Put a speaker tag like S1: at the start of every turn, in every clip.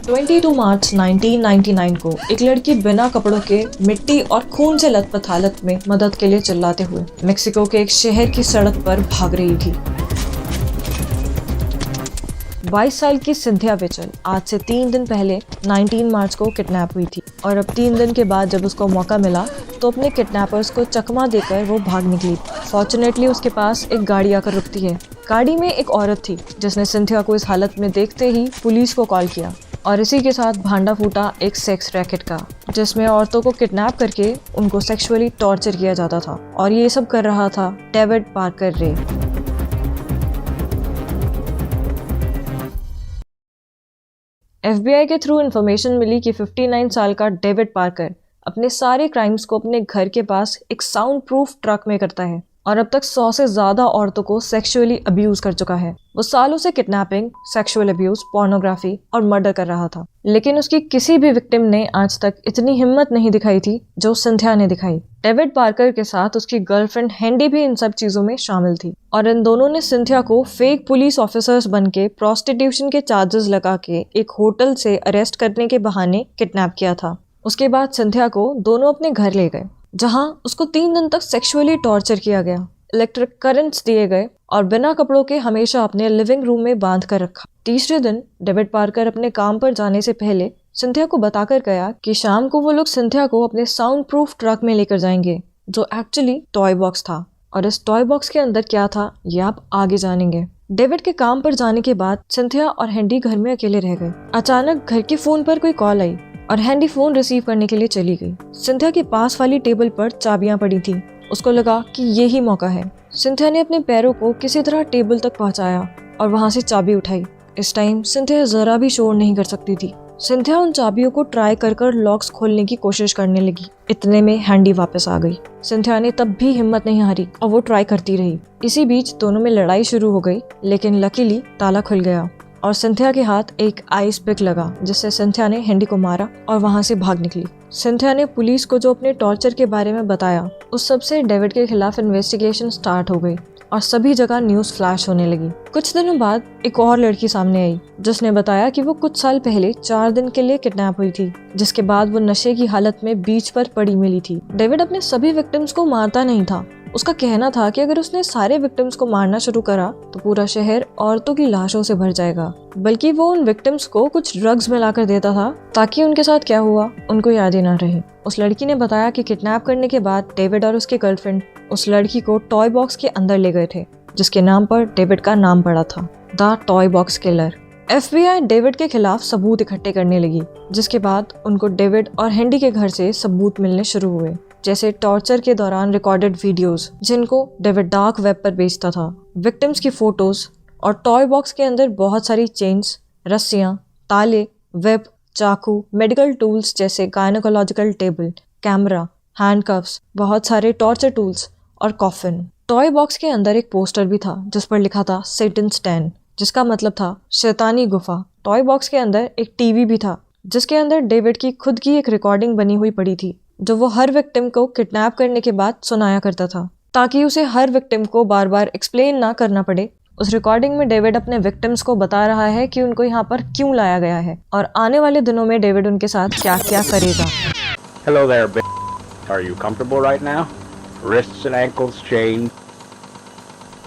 S1: 22 मार्च 1999 को एक लड़की बिना कपड़ों के मिट्टी और खून से लथपथ हालत में मदद के लिए चिल्लाते हुए मेक्सिको के एक शहर की सड़क पर भाग रही थी। 22 साल की सिंथिया विचल आज से 3 दिन पहले 19 मार्च को किडनैप हुई थी और अब 3 दिन के बाद जब उसको मौका मिला तो अपने किडनैपर्स को चकमा देकर वो भाग निकली। फॉर्चुनेटली उसके पास एक गाड़ी आकर रुकती है। गाड़ी में एक औरत थी जिसने सिंथिया को इस हालत में देखते ही पुलिस को कॉल किया और इसी के साथ भांडा फूटा एक सेक्स रैकेट का, जिसमें औरतों को किडनैप करके उनको सेक्सुअली टॉर्चर किया जाता था और ये सब कर रहा था डेविड पार्कर रे। FBI के थ्रू इन्फॉर्मेशन मिली कि 59 साल का डेविड पार्कर अपने सारे क्राइम्स को अपने घर के पास एक साउंड प्रूफ ट्रक में करता है और अब तक 100 से ज़्यादा औरतों को सेक्सुअली अब्यूज़ कर चुका है। वो सालों से किडनैपिंग, सेक्सुअल अब्यूज़, पोर्नोग्राफी और मर्डर कर रहा था, लेकिन उसकी किसी भी विक्टिम ने आज तक इतनी हिम्मत नहीं दिखाई थी जो सिंथिया ने दिखाई। डेविड पार्कर के साथ उसकी गर्लफ्रेंड हैंडी भी इन सब चीज़ों में शामिल थी और इन दोनों ने सिंथिया को फेक पुलिस ऑफिसर्स बनके प्रोस्टिट्यूशन के चार्जेस लगा के एक होटल से अरेस्ट करने के बहाने किडनैप किया था। उसके बाद सिंथिया को दोनों अपने घर ले गए जहां उसको 3 दिन तक सेक्सुअली टॉर्चर किया गया, इलेक्ट्रिक करंट्स दिए गए और बिना कपड़ों के हमेशा अपने लिविंग रूम में बांध कर रखा। तीसरे दिन डेविड पार्कर अपने काम पर जाने से पहले सिंथिया को बताकर गया कि शाम को वो लोग सिंथिया को अपने साउंड प्रूफ ट्रक में लेकर जाएंगे, जो एक्चुअली टॉय बॉक्स था। और इस टॉय बॉक्स के अंदर क्या था ये आप आगे जानेंगे। डेविड के काम पर जाने के बाद सिंथिया और हैंडी घर में अकेले रह गए। अचानक घर के फोन पर कोई कॉल आई और हैंडी फोन रिसीव करने के लिए चली गई। सिंथिया के पास वाली टेबल पर चाबियां पड़ी थी। उसको लगा कि यही मौका है। सिंथिया ने अपने पैरों को किसी तरह टेबल तक पहुंचाया और वहां से चाबी उठाई। इस टाइम सिंथिया जरा भी शोर नहीं कर सकती थी। सिंथिया उन चाबियों को ट्राई कर लॉक्स खोलने की कोशिश करने लगी। इतने में हैंडी वापस आ गई। सिंथिया ने तब भी हिम्मत नहीं हारी और वो ट्राई करती रही। इसी बीच दोनों में लड़ाई शुरू हो गई, लेकिन लकीली ताला खुल गया और सिंथिया के हाथ एक आइस पिक लगा, जिससे सिंथिया ने हैंडी को मारा और वहां से भाग निकली। सिंथिया ने पुलिस को जो अपने टॉर्चर के बारे में बताया, उस सब से डेविड के खिलाफ इन्वेस्टिगेशन स्टार्ट हो गई और सभी जगह न्यूज़ फ्लैश होने लगी। कुछ दिनों बाद एक और लड़की सामने आई जिसने बताया कि वो कुछ साल पहले 4 दिन के लिए किडनैप हुई थी, जिसके बाद वो नशे की हालत में बीच पर पड़ी मिली थी। डेविड अपने सभी विक्टिम्स को मारता नहीं था। उसका कहना था कि अगर उसने सारे विक्टिम्स को मारना शुरू करा तो पूरा शहर औरतों की लाशों से भर जाएगा, बल्कि वो उन विक्टिम्स को कुछ ड्रग्स मिलाकर देता था ताकि उनके साथ क्या हुआ उनको याद ही ना रहे। उस लड़की ने बताया कि किडनैप करने के बाद डेविड और उसके गर्लफ्रेंड उस लड़की को टॉय बॉक्स के अंदर ले गए थे, जिसके नाम पर डेविड का नाम पड़ा था, the toy box killer. FBI David के खिलाफ सबूत इकट्ठे करने लगी, जिसके बाद उनको डेविड और हैंडी के घर से सबूत मिलने शुरू हुए, जैसे टॉर्चर के दौरान रिकॉर्डेड वीडियोस जिनको डेविड डार्क वेब पर बेचता था, विक्टिम्स की फोटोज और टॉय बॉक्स के अंदर बहुत सारी चेन्स, रस्सियां, ताले, वेब, चाकू, मेडिकल टूल्स जैसे गायनोकोलॉजिकल टेबल, कैमरा, हैंडकफ्स, बहुत सारे टॉर्चर टूल्स और कॉफिन। टॉय बॉक्स के अंदर एक पोस्टर भी था जिस पर लिखा था सेटन्स डेन, जिसका मतलब था शैतानी गुफा। टॉय बॉक्स के अंदर एक टीवी भी था जिसके अंदर डेविड की खुद की एक रिकॉर्डिंग बनी हुई पड़ी थी, जो वो हर विक्टिम को किडनैप करने के बाद सुनाया करता था ताकि उसे हर विक्टिम को बार बार एक्सप्लेन ना करना पड़े। उस रिकॉर्डिंग में डेविड अपने विक्टिम्स को बता रहा है कि उनको यहाँ पर क्यों लाया गया है और आने वाले दिनों में डेविड उनके साथ क्या क्या करेगा।
S2: Hello there, bitch. Are you comfortable right now? Wrists and ankles chained.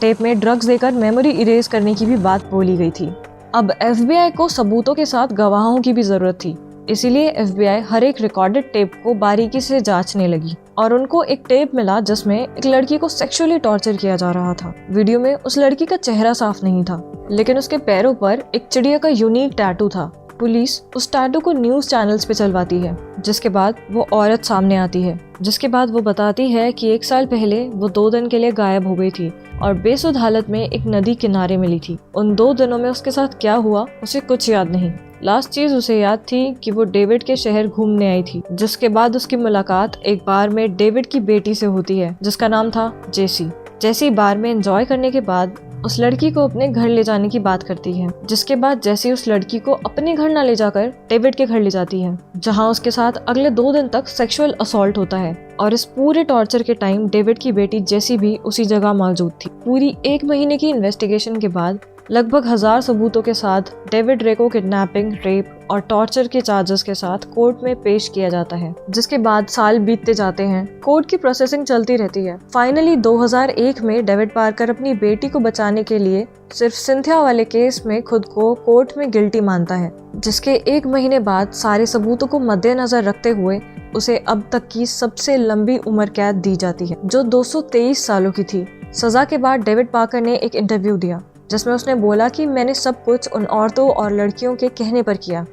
S1: Tape में ड्रग्स देकर मेमोरी इरेज करने की भी बात बोली गई थी। अब FBI को सबूतों के साथ गवाहों की भी जरूरत थी, इसीलिए FBI हर एक रिकॉर्डेड टेप को बारीकी से जांचने लगी और उनको एक टेप मिला जिसमें एक लड़की को सेक्सुअली टॉर्चर किया जा रहा था। वीडियो में उस लड़की का चेहरा साफ नहीं था, लेकिन उसके पैरों पर एक चिड़िया का यूनिक टैटू था। पुलिस उस टैटू को न्यूज़ चैनल्स पे चलवाती है, जिसके बाद वो औरत सामने आती है, जिसके बाद वो बताती है कि 1 साल पहले वो 2 दिन के लिए गायब हो गई थी और बेसुध हालत में एक नदी किनारे मिली थी। उन 2 दिनों में उसके साथ क्या हुआ उसे कुछ याद नहीं। लास्ट चीज उसे याद थी कि वो डेविड के शहर घूमने आई थी, जिसके बाद उसकी मुलाकात एक बार में डेविड की बेटी से होती है जिसका नाम था जेसी। जेसी बार में एंजॉय करने के बाद उस लड़की को अपने घर ले जाने की बात करती है, जिसके बाद जेसी उस लड़की को अपने घर न ले जाकर डेविड के घर ले जाती है, जहां उसके साथ अगले 2 दिन तक सेक्सुअल असॉल्ट होता है। और इस पूरे टॉर्चर के टाइम डेविड की बेटी जेसी भी उसी जगह मौजूद थी। पूरी 1 महीने की इन्वेस्टिगेशन के बाद लगभग 1000 सबूतों के साथ डेविड रे को किडनैपिंग, रेप और टॉर्चर के चार्जेस के साथ कोर्ट में पेश किया जाता है, जिसके बाद साल बीतते जाते हैं। कोर्ट की प्रोसेसिंग चलती रहती है। फाइनली 2001 में डेविड पार्कर अपनी बेटी को बचाने के लिए सिर्फ सिंथिया वाले केस में खुद को कोर्ट में गिल्टी मानता है, जिसके 1 महीने बाद सारे सबूतों को मद्देनजर रखते हुए उसे अब तक की सबसे लंबी उम्र कैद दी जाती है, जो 223 सालों की थी। सजा के बाद डेविड पार्कर ने एक इंटरव्यू दिया जिसमें उसने बोला कि मैंने सब कुछ उन औरतों और लड़कियों के कहने पर किया।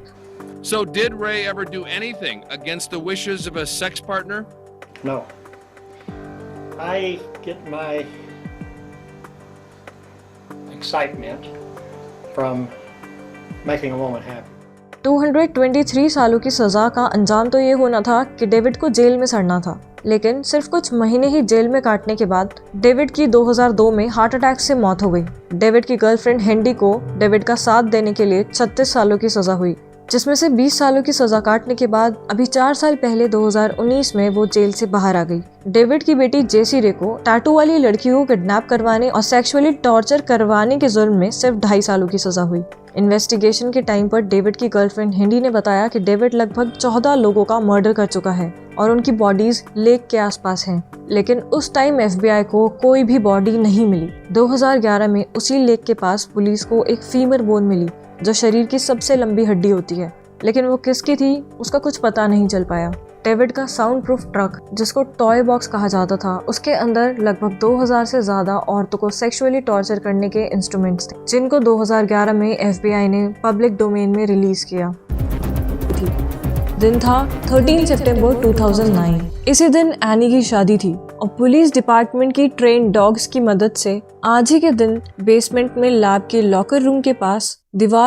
S3: So did Ray ever do anything against the wishes of a sex partner?
S4: No. I get my excitement from making a woman happy.
S1: 223 सालों की सजा का अंजाम तो ये होना था कि डेविड को जेल में सड़ना था, लेकिन सिर्फ कुछ महीने ही जेल में काटने के बाद डेविड की 2002 में हार्ट अटैक से मौत हो गई। डेविड की गर्लफ्रेंड हेंडी को डेविड का साथ देने के लिए 36 सालों की सजा हुई, जिसमें से 20 सालों की सजा काटने के बाद अभी 4 साल पहले 2019 में वो जेल से बाहर आ गई। डेविड की बेटी जेसी रे को टैटू वाली लड़कियों को किडनैप करवाने और सेक्सुअली टॉर्चर करवाने के जुर्म में सिर्फ 2.5 सालों की सजा हुई। इन्वेस्टिगेशन के टाइम पर डेविड की गर्लफ्रेंड हेंडी ने बताया कि डेविड लगभग 14 लोगों का मर्डर कर चुका है और उनकी बॉडीज लेक के आसपास हैं, लेकिन उस टाइम FBI को कोई भी बॉडी नहीं मिली। 2011 में उसी लेक के पास पुलिस को एक फीमर बोन मिली, जो शरीर की सबसे लंबी हड्डी होती है, लेकिन वो किसकी थी उसका कुछ पता नहीं चल पाया। डेविड का साउंड प्रूफ ट्रक, जिसको टॉय बॉक्स कहा जाता था, उसके अंदर लगभग 2000 से ज्यादा औरतों को सेक्सुअली टॉर्चर करने के इंस्ट्रूमेंट्स थे, जिनको 2011 में FBI ने पब्लिक डोमेन में रिलीज किया। दिन था 13 सितंबर 2009। इसी दिन एनी की शादी थी और पुलिस डिपार्टमेंट की ट्रेन डॉग्स की मदद से आज ही के दिन बेसमेंट में लैब के लॉकर रूम के पास दीवार